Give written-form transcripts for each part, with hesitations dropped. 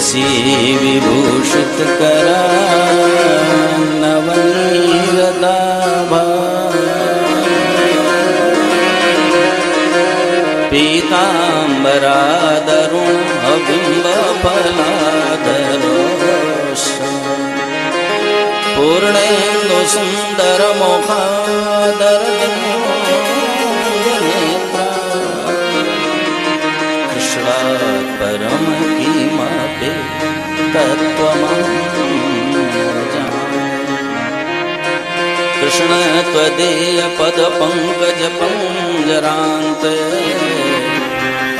तुलसी विभूषित करा नवनीरदाभा पीताम्बरादरुण अबिंब फलाधरोष पूर्णेन्दु सुंदर मुखादर कृष्णात् परम किमपि तत्त्वमहं कृष्ण त्वदीय पद पंकज पंजरान्ते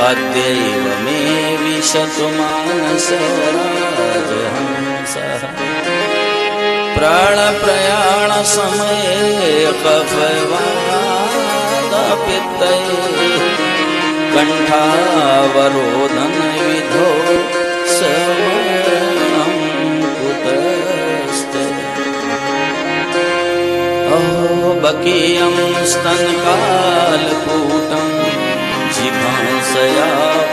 अद्यैव मे विशतु मानसराजहंसः प्राण प्रयाण समये कफवादपित्तैः कंठावरोधन विधो समरणं कुतस्ते अहो बकीयं स्तनकालकूटं जिघांसया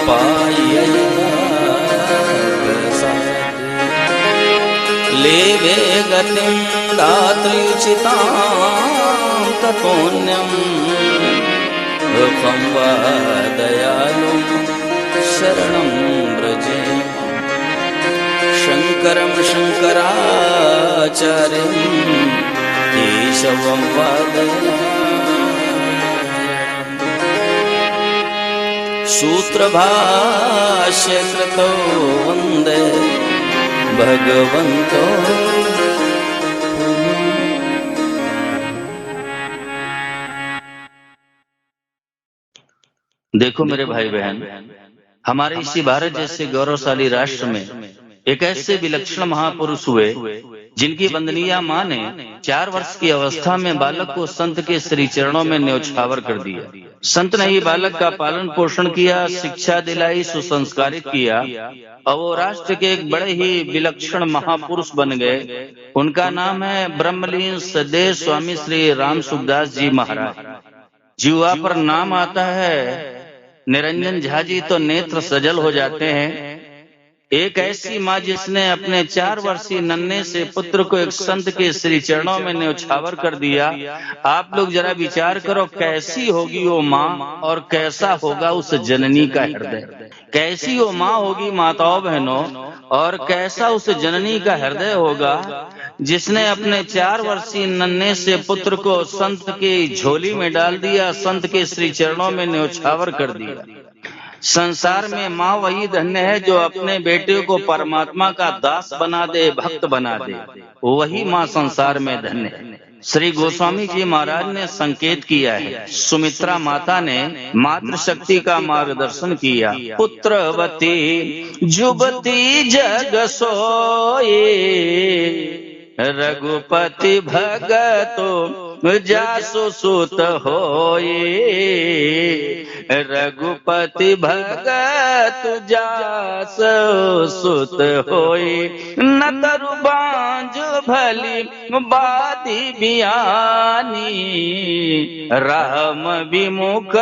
पाययता लेवे गतिं दात्र्युचितां ततोऽन्यं रूपं वा दयालुं शरणं व्रजे शङ्करं शङ्कराचार्यं केशवं वादयामि सूत्रभाष्यकृतो वन्दे भगवन्तो। देखो मेरे भाई बहन, हमारे इसी भारत जैसे गौरवशाली राष्ट्र में एक ऐसे विलक्षण महापुरुष हुए जिनकी वंदनीय माँ ने 4 वर्ष की अवस्था में बालक को संत के श्री चरणों में न्योछावर कर दिया। संत ने ही बालक का पालन पोषण किया, शिक्षा दिलाई, सुसंस्कारित किया और वो राष्ट्र के एक बड़े ही विलक्षण महापुरुष बन गए। उनका नाम है ब्रह्मलीन सदैव स्वामी श्री राम सुखदास जी महाराज। जीवा पर नाम आता है निरंजन झा जी तो नेत्र सजल हो जाते हैं। एक ऐसी माँ जिसने अपने 4 वर्षीय नन्हे से पुत्र को एक संत के श्री चरणों में न्योछावर कर दिया। आप लोग जरा विचार करो, कैसी होगी वो माँ और कैसा होगा उस जननी का हृदय। कैसी वो माँ होगी माताओं बहनों, और कैसा उस जननी का हृदय होगा जिसने अपने 4 वर्षीय नन्हे से पुत्र को संत की झोली में डाल दिया, संत के श्री चरणों में न्योछावर कर दिया। संसार में माँ वही धन्य है जो अपने बेटे को परमात्मा का दास बना दे, भक्त बना दे। वही माँ संसार में धन्य है। श्री गोस्वामी जी महाराज ने संकेत किया है, सुमित्रा माता ने मातृशक्ति का मार्गदर्शन किया। पुत्रवती जुबती जग सोए रघुपति भगतो जासु सुत होए। रघुपति भगत जासु सुत होए। न तरु बांझ भली बादी बियानी राम विमुख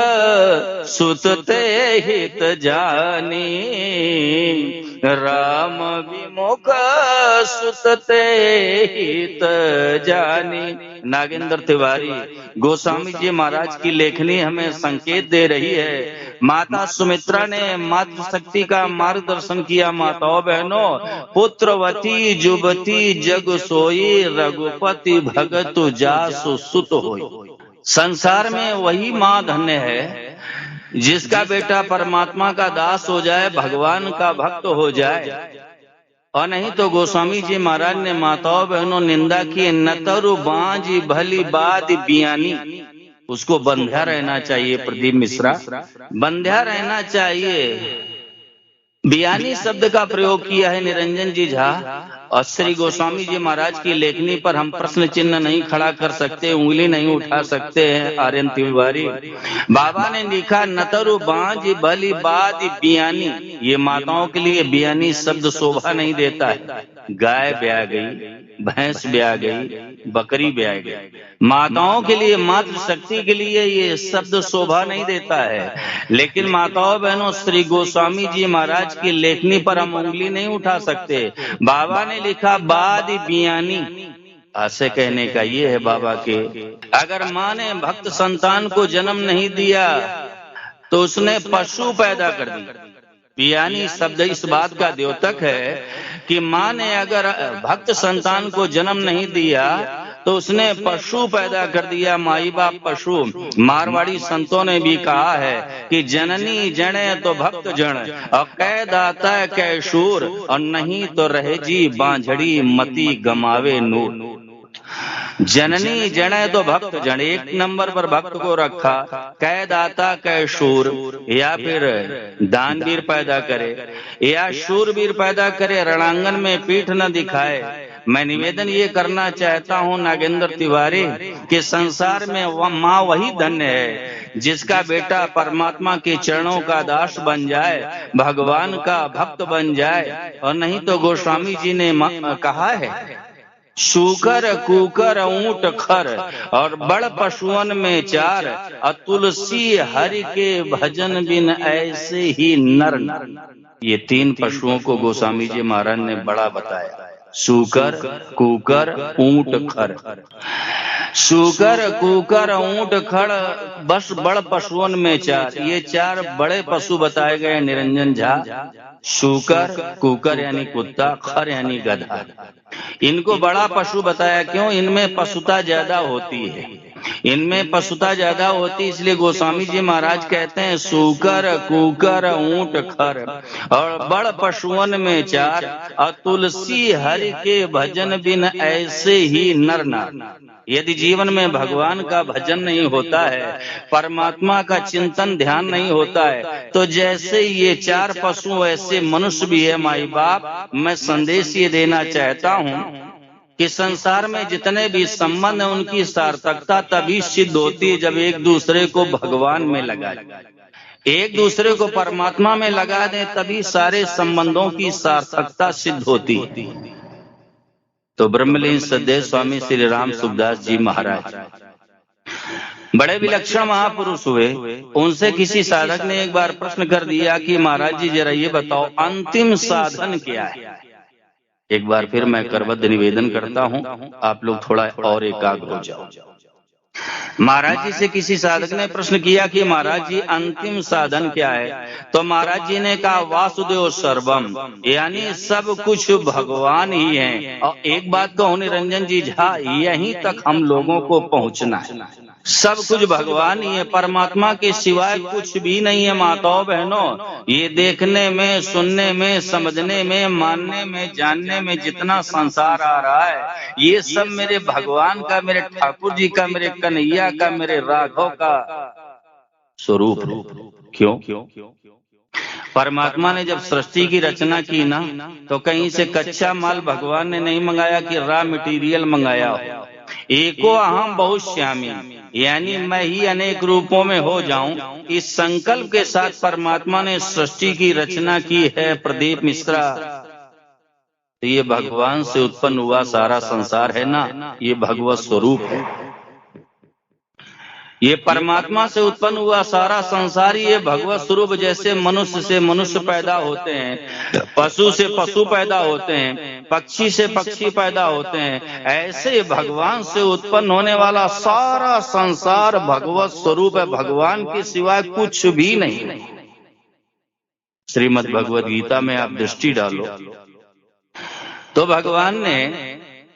सुत ते हित जानी। राम विमुख सुत ते हित जानी। नागेंद्र तिवारी गोस्वामी जी महाराज की लेखनी हमें संकेत दे रही है। माता सुमित्रा ने मातृशक्ति का मार्गदर्शन किया। माताओं बहनों, पुत्रवती जुबती जग सोई रघुपति भगत जासु सुत होई। संसार में वही माँ धन्य है जिसका बेटा परमात्मा का दास हो जाए, भगवान का भक्त हो जाए। और नहीं तो गोस्वामी जी महाराज ने माताओं बहनों निंदा की, नतरु बांझ भली बात बियानी। उसको बंध्या रहना चाहिए। प्रदीप मिश्रा, बंध्या रहना चाहिए। बियानी शब्द का प्रयोग किया है निरंजन जी झा। और श्री गोस्वामी जी महाराज की लेखनी पर हम प्रश्न चिन्ह नहीं खड़ा कर सकते, उंगली नहीं उठा सकते हैं। आर्यन तिवारी बाबा ने लिखा, नतरु बांझ भली बात बियानी। ये माताओं के लिए बियानी शब्द शोभा नहीं देता है। गाय ब्याह गई, भैंस ब्याह गई, बकरी ब्याई गई। माताओं के लिए, मातृ शक्ति के लिए ये शब्द शोभा नहीं देता है, लेकिन माताओं बहनों, श्री गोस्वामी जी महाराज की लेखनी पर हम उंगली नहीं उठा सकते। बाबा ने लिखा बादी बियानी, ऐसे कहने का ये है बाबा के, अगर माँ ने भक्त संतान को जन्म नहीं दिया तो उसने पशु पैदा कर दी। बियानी शब्द इस बात का द्योतक है कि माँ ने अगर भक्त संतान को जन्म नहीं दिया तो उसने पशु पैदा कर दिया, माई बाप पशु। मारवाड़ी संतों ने भी कहा है कि जननी जने तो भक्त जन, और कै दाता कै शूर, और नहीं तो रहे जी बांझड़ी मती गमावे नूर। जननी जने तो भक्त जन, एक नंबर पर भक्त को रखा, कै दाता कै शूर, या फिर दानवीर पैदा करे या शूरवीर पैदा करे, रणांगन में पीठ न दिखाए। मैं निवेदन ये करना चाहता हूँ नागेंद्र तिवारी कि संसार में माँ वही धन्य है जिसका बेटा परमात्मा के चरणों का दास बन जाए, भगवान का भक्त बन जाए। और नहीं तो गोस्वामी जी ने कहा है, शूकर कुकर ऊंट खर, और बड़ पशुअन में चार, तुलसी हरि के भजन बिन ऐसे ही नर नर। ये तीन पशुओं को गोस्वामी जी महाराज ने बड़ा बताया, शूकर कुकर ऊंट खर। शूकर कुकर ऊंट खड़ बस बड़ पशुओं में चार, ये चार बड़े पशु बताए गए निरंजन झा। शूकर, कुकर यानी कुत्ता, खर यानी गधा। इनको बड़ा पशु बताया क्यों? इनमें पशुता ज्यादा होती है, इनमें पशुता ज्यादा होती, इसलिए गोस्वामी जी महाराज कहते हैं शूकर कुकर ऊंट खर, और बड़ पशुअन में चार, और तुलसी हरि के भजन बिन ऐसे ही नर नार। यदि जीवन में भगवान का भजन नहीं होता है, परमात्मा का चिंतन ध्यान नहीं होता है, तो जैसे ये चार पशु वैसे मनुष्य भी है। माई बाप, मैं संदेश ये देना चाहता हूँ कि संसार में जितने भी संबंध है उनकी सार्थकता तभी सिद्ध होती है जब एक दूसरे को भगवान में लगाए, एक दूसरे को परमात्मा में लगा दें, तभी सारे संबंधों की सार्थकता सिद्ध होती है। तो ब्रह्मलीन सदैव स्वामी श्री राम सुखदास जी महाराज बड़े विलक्षण महापुरुष हुए। उनसे किसी साधक ने एक बार प्रश्न कर दिया कि महाराज जी जरा ये बताओ अंतिम साधन क्या है। एक बार फिर मैं करबद्ध निवेदन करता हूँ, आप लोग थोड़ा और एकाग्र हो जाओ। महाराज जी से किसी साधक ने प्रश्न किया कि महाराज जी अंतिम साधन क्या है, तो महाराज जी ने कहा वासुदेव सर्वम, यानी सब कुछ भगवान ही है। और एक बात कहूं निरंजन जी झा, यहीं तक हम लोगों को पहुंचना है, सब कुछ भगवान ही है, परमात्मा के सिवाय कुछ भी नहीं है। माताओं बहनों, ये देखने में, सुनने में, समझने में, मानने में, जानने में जितना संसार आ रहा है, ये सब मेरे भगवान का, मेरे ठाकुर जी का, मेरे कन्हैया का, मेरे राघव का स्वरूप। क्यों? परमात्मा ने जब सृष्टि की रचना की ना, तो कहीं से कच्चा माल भगवान ने नहीं मंगाया कि रॉ मटेरियल मंगाया हो। एको अहम बहुश्यामी, यानी मैं ही अनेक रूपों में हो जाऊं, इस संकल्प के साथ परमात्मा ने सृष्टि की रचना की है। प्रदीप मिश्रा, तो ये भगवान से उत्पन्न हुआ सारा संसार है ना, ये भगवत स्वरूप है। ये परमात्मा से उत्पन्न हुआ सारा संसार ये भगवत स्वरूप। जैसे मनुष्य से मनुष्य पैदा होते हैं, पशु से पशु पैदा होते हैं, पक्षी से पक्षी पैदा होते हैं, ऐसे भगवान से उत्पन्न होने वाला सारा संसार भगवत स्वरूप है। भगवान के सिवाय कुछ भी नहीं। श्रीमद् भगवद गीता में आप दृष्टि डालो तो भगवान ने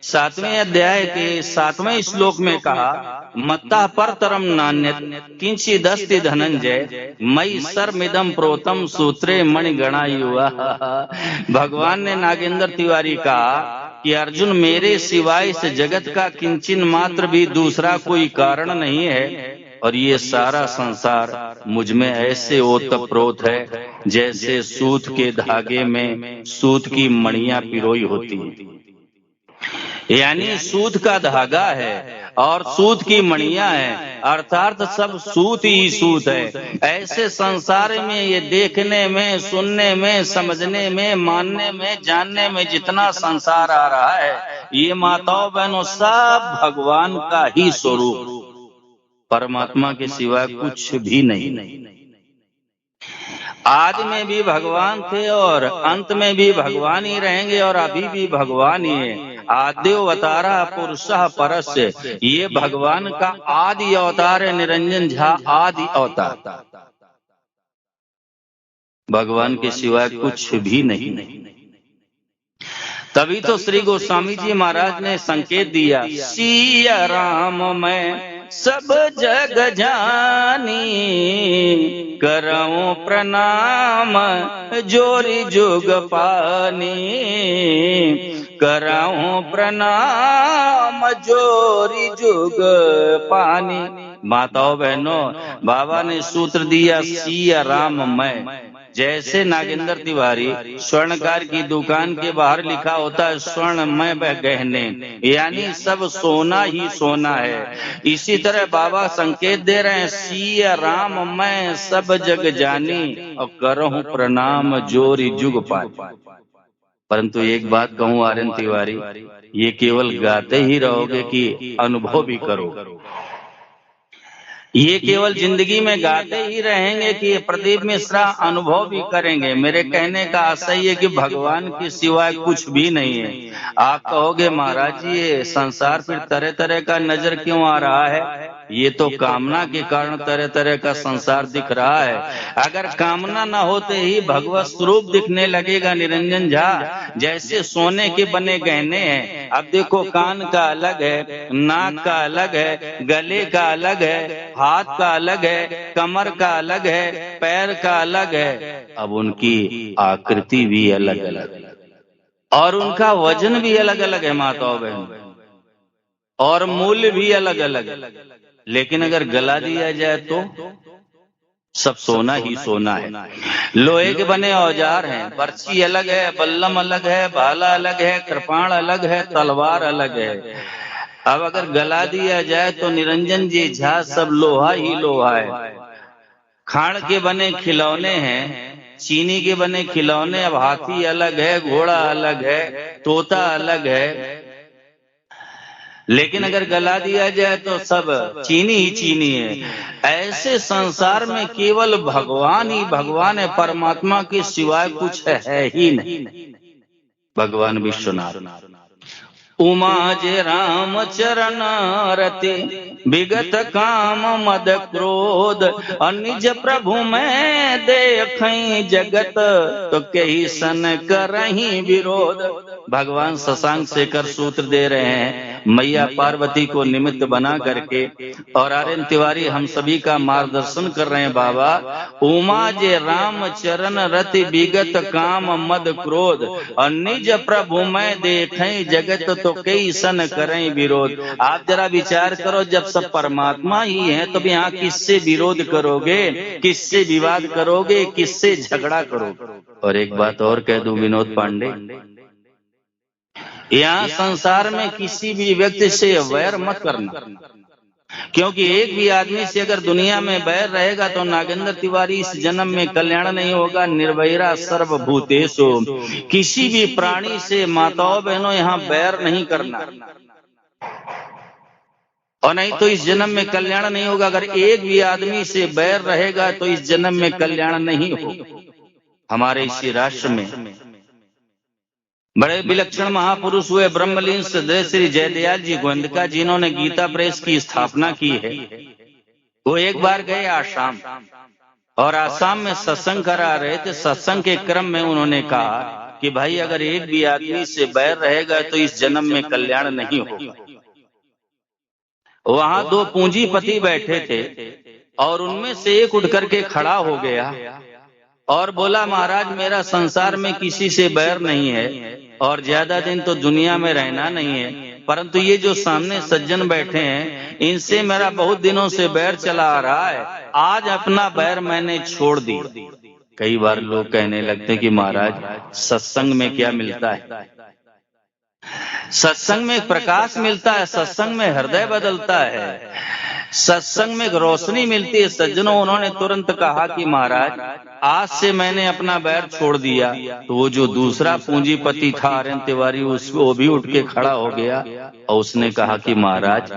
7वें अध्याय के 7वें श्लोक में कहा, मत्ता परतरम नान्यत् किंचिदस्ति धनंजय मयि सर्वमिदं प्रोतम सूत्रे मणिगणा युवा। भगवान ने नागेंद्र तिवारी कहा कि अर्जुन, मेरे सिवाय इस जगत का किंचिन मात्र भी दूसरा कोई कारण नहीं है, और ये सारा संसार मुझ में ऐसे ओतप्रोत है जैसे सूत के धागे में सूत की मणियां पिरोई होती है। यानी सूत का धागा है और सूत की मणियां है, अर्थात सब सूत ही सूत है। ऐसे संसार में ये देखने में, सुनने में, समझने में, मानने में, जानने में जितना संसार आ रहा है, ये माताओं बहनों सब भगवान का ही स्वरूप, परमात्मा के सिवा कुछ भी नहीं। आदि में भी भगवान थे और अंत में भी भगवान ही रहेंगे और अभी भी भगवान ही है। आद्यो अवतारा पुरुषः परस्य, ये भगवान का आदि अवतार है। निरंजन झा आदि अवतार, भगवान के सिवाय कुछ भी नहीं। तभी तो श्री गोस्वामी जी महाराज ने संकेत दिया, सिया राम मैं सब जग जानी, करऊं प्रणाम जोरी जुग पानी, करऊं प्रणाम जोरी जुग पानी। माताओं बहनों, बाबा ने सूत्र दिया, सिया राम मैं। जैसे नागेंद्र तिवारी स्वर्णकार की दुकान के बाहर लिखा होता है स्वर्णमय गहने, यानी सब सोना ही सोना है। इसी तरह बाबा संकेत दे रहे हैं, सिया राम मैं सब जग जानी और करहूं प्रणाम जोरी जुग पानी। परंतु एक बात कहूं आर्यन तिवारी, ये केवल गाते ही रहोगे कि अनुभव भी करो? ये केवल जिंदगी में गाते ही रहेंगे कि प्रदीप मिश्रा अनुभव भी करेंगे? मेरे कहने का आशय है कि भगवान के सिवाय कुछ भी नहीं है। आप कहोगे महाराज जी ये संसार फिर तरह तरह का नजर क्यों आ रहा है? ये तो कामना के कारण तरह तरह का संसार दिख रहा है। अगर कामना न होते ही भगवत स्वरूप दिखने लगेगा निरंजन झा, जैसे सोने के बने गहने हैं। अब देखो, कान का अलग है, नाक का अलग है, गले का अलग है, हाथ का अलग है, कमर का अलग है, पैर का अलग है। अब उनकी आकृति भी अलग अलग और उनका वजन भी अलग अलग है माताओं बहन, और मूल्य भी अलग अलग। लेकिन अगर गला दिया जाए तो सब सोना ही सोना है। लोहे के बने औजार हैं, बर्छी अलग है, बल्लम अलग है, भाला अलग है, कृपाण अलग है, तलवार अलग है। अब अगर गला दिया जाए तो निरंजन जी झा सब लोहा ही लोहा है। खाड़ के बने खिलौने हैं, चीनी के बने खिलौने। अब हाथी अलग है, घोड़ा अलग है, तोता अलग है। लेकिन अगर गला दिया जाए तो सब चीनी ही चीनी है। ऐसे संसार में केवल भगवान ही भगवान है, परमात्मा के सिवाय कुछ है ही नहीं। भगवान विश्वनाथ उमा जे राम चरण रति, विगत काम मद क्रोध, निज प्रभु मैं देखई जगत, तो कही सन करही विरोध। भगवान शशांक शेखर सूत्र दे रहे हैं मैया पार्वती को निमित्त बना करके, और आर्यन तिवारी हम सभी का मार्गदर्शन कर रहे हैं। बाबा उमा जे राम चरण रति, विगत काम मद क्रोध, और निज प्रभु मैं देखई जगत, तो कई सन करें विरोध। आप जरा विचार करो, जब सब परमात्मा ही है तो भी यहाँ किससे विरोध करोगे, किससे विवाद करोगे, किससे झगड़ा करोगे? और एक बात और कह दूं विनोद पांडे, यहाँ संसार में किसी भी व्यक्ति से वैर मत करना, क्योंकि एक भी आदमी से अगर दुनिया में बैर रहेगा तो नागेंद्र तिवारी इस जन्म में कल्याण नहीं होगा। निर्वैरा सर्वभूतेषु, किसी भी प्राणी से माताओं बहनों यहाँ बैर नहीं करना, और नहीं तो इस जन्म में कल्याण नहीं होगा। अगर एक भी आदमी से बैर रहेगा तो इस जन्म में कल्याण नहीं होगा। हमारे इसी राष्ट्र में बड़े विलक्षण महापुरुष हुए ब्रह्मलीन श्री श्री जयदयाल जी गोविंदका, जिन्होंने गीता प्रेस की स्थापना की है। वो एक बार गए आसाम, और आसाम में सत्संग करा रहे थे। सत्संग के क्रम में उन्होंने कहा कि भाई अगर एक भी आदमी से बैर रहेगा तो इस जन्म में कल्याण नहीं होगा। वहां दो पूंजीपति बैठे थे और उनमें से एक उठ करके खड़ा हो गया और बोला, महाराज मेरा संसार में किसी से बैर नहीं है और ज्यादा दिन तो दुनिया में रहना नहीं है, परंतु ये जो सामने सज्जन बैठे हैं इनसे मेरा बहुत दिनों से बैर चला आ रहा है। आज अपना बैर मैंने छोड़ दी। कई बार लोग कहने लगते कि महाराज सत्संग में क्या मिलता है। सत्संग में एक प्रकाश मिलता है, सत्संग में हृदय बदलता है, सत्संग में एक रोशनी मिलती है। सज्जनों, उन्होंने तुरंत कहा कि महाराज आज से मैंने अपना बैर छोड़ दिया। तो वो जो दूसरा पूंजीपति था आर्यन तिवारी, वो भी उठ के खड़ा हो गया और उसने कहा कि महाराज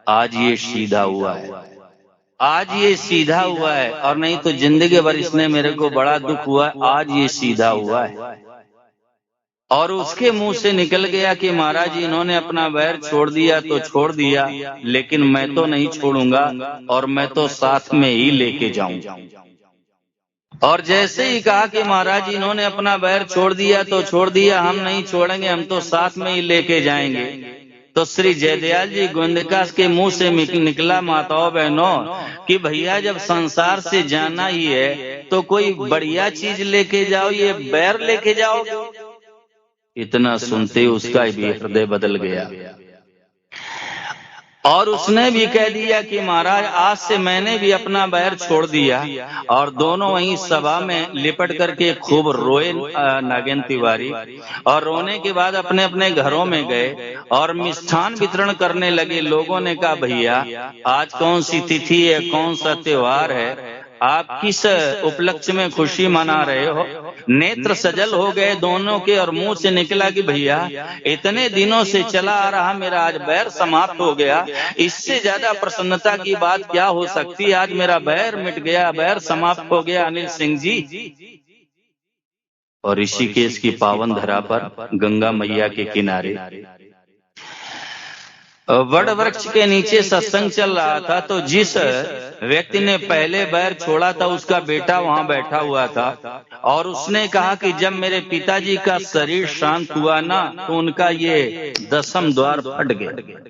आज ये सीधा हुआ है, आज ये सीधा हुआ है, और नहीं तो जिंदगी भर इसने मेरे को बड़ा दुख हुआ है, आज ये सीधा हुआ है। और उसके मुंह से निकल गया कि महाराज इन्होंने अपना वैर छोड़ दिया तो छोड़ दिया, लेकिन मैं तो नहीं छोड़ूंगा और मैं तो साथ में ही लेके जाऊंगा। और जैसे ही कहा कि महाराज इन्होंने अपना वैर छोड़ दिया तो छोड़ दिया, हम नहीं छोड़ेंगे, हम तो साथ में ही लेके जाएंगे, तो श्री जयदयाल जी गोविंदका के मुंह से निकला, माताओं बहनों, कि भैया जब संसार से जाना ही है तो कोई बढ़िया चीज लेके जाओ, ये बैर लेके जाओ। इतना सुनते उसका भी हृदय बदल गया और उसने भी कह दिया कि महाराज आज से मैंने भी अपना बैर छोड़ दिया। और दोनों वहीं सभा में लिपट करके खूब रोए नागेंद्र तिवारी, और रोने के बाद अपने अपने घरों में गए और मिष्ठान वितरण करने लगे। लोगों ने कहा भैया आज कौन सी तिथि है, कौन सा त्योहार है, आप किस उपलक्ष्य में खुशी मना रहे हो। नेत्र सजल हो गए दोनों के और मुंह से निकला कि भैया इतने दिनों से चला आ रहा मेरा आज बैर समाप्त हो गया, इससे ज्यादा प्रसन्नता की बात क्या हो सकती है, आज मेरा बैर मिट गया, बैर समाप्त हो गया अनिल सिंह जी। और ऋषिकेश की पावन धरा पर गंगा मैया के किनारे वड वृक्ष के नीचे सत्संग चल रहा था। तो जिस व्यक्ति ने पहले बैर छोड़ा था उसका बेटा वहां बैठा हुआ था, और उसने कहा कि जब मेरे पिताजी का शरीर शांत हुआ ना तो उनका ये 10वां द्वार फट गया।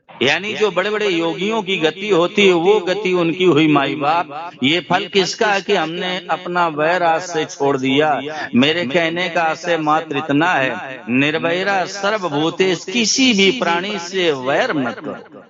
यानी जो बड़े बड़े योगियों की गति होती है वो गति उनकी हुई। माई बाप, ये फल किसका है कि हमने अपना वैर आज से छोड़ दिया। मेरे कहने का आशय मात्र इतना है, निर्वैरा सर्वभूतेषु, किसी भी प्राणी से वैर मत करो।